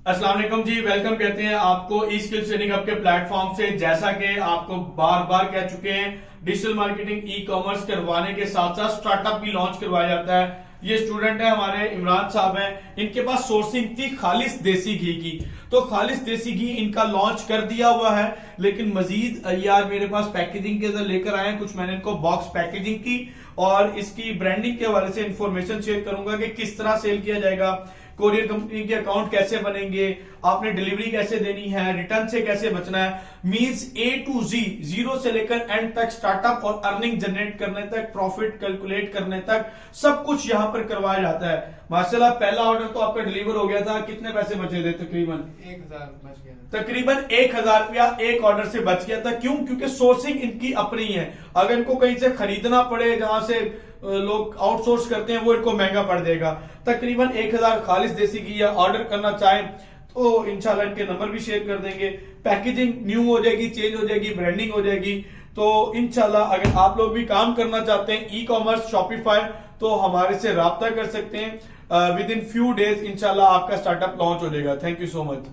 अस्सलाम वालेकुम जी, वेलकम कहते हैं आपको ई स्किल्स ट्रेनिंग हब के प्लेटफॉर्म से। जैसा कि आपको बार बार कह चुके हैं, डिजिटल मार्केटिंग ई कॉमर्स करवाने के साथ साथ स्टार्टअप भी लॉन्च करवाया जाता है। ये स्टूडेंट है हमारे इमरान साहब हैं, इनके पास सोर्सिंग थी खालिस देसी घी की, तो खालिस देसी घी इनका लॉन्च कर दिया हुआ है। लेकिन मजीद यार मेरे पास पैकेजिंग के अंदर लेकर आए हैं कुछ, मैंने इनको बॉक्स पैकेजिंग की और इसकी ब्रांडिंग के हवाले से इंफॉर्मेशन शेयर करूंगा कि किस तरह सेल किया जाएगा, कोरियर कंपनी के अकाउंट कैसे बनेंगे, आपने डिलीवरी कैसे देनी है, रिटर्न से कैसे बचना है, means A to G, zero से लेकर एंड तक, स्टार्टअप और अर्निंग जनरेट करने तक, प्रॉफिट कैलकुलेट करने तक सब कुछ यहां पर करवाया जाता है। माशाल्लाह पहला ऑर्डर तो आपका डिलीवर हो गया था। कितने पैसे बचे थे? तकरीबन 1000 बच गया। तकरीबन 1000 रुपया एक ऑर्डर से बच गया था। क्यों? क्योंकि सोर्सिंग इनकी अपनी है। अगर इनको कहीं से खरीदना पड़े, जहां से लोग आउटसोर्स करते हैं, वो इनको महंगा पड़ जाएगा। तकरीबन 1000 खालिस देसी घी या ऑर्डर करना चाहें तो इंशाल्लाह इनके नंबर भी शेयर कर देंगे। पैकेजिंग न्यू हो जाएगी, चेंज हो जाएगी, ब्रांडिंग हो जाएगी। तो इंशाल्लाह अगर आप लोग भी काम करना चाहते हैं ई कॉमर्स, शॉपिफाई, तो हमारे से राब्ता कर सकते हैं। विद इन फ्यू डेज इंशाल्लाह आपका स्टार्टअप लॉन्च हो जाएगा। Thank you so much.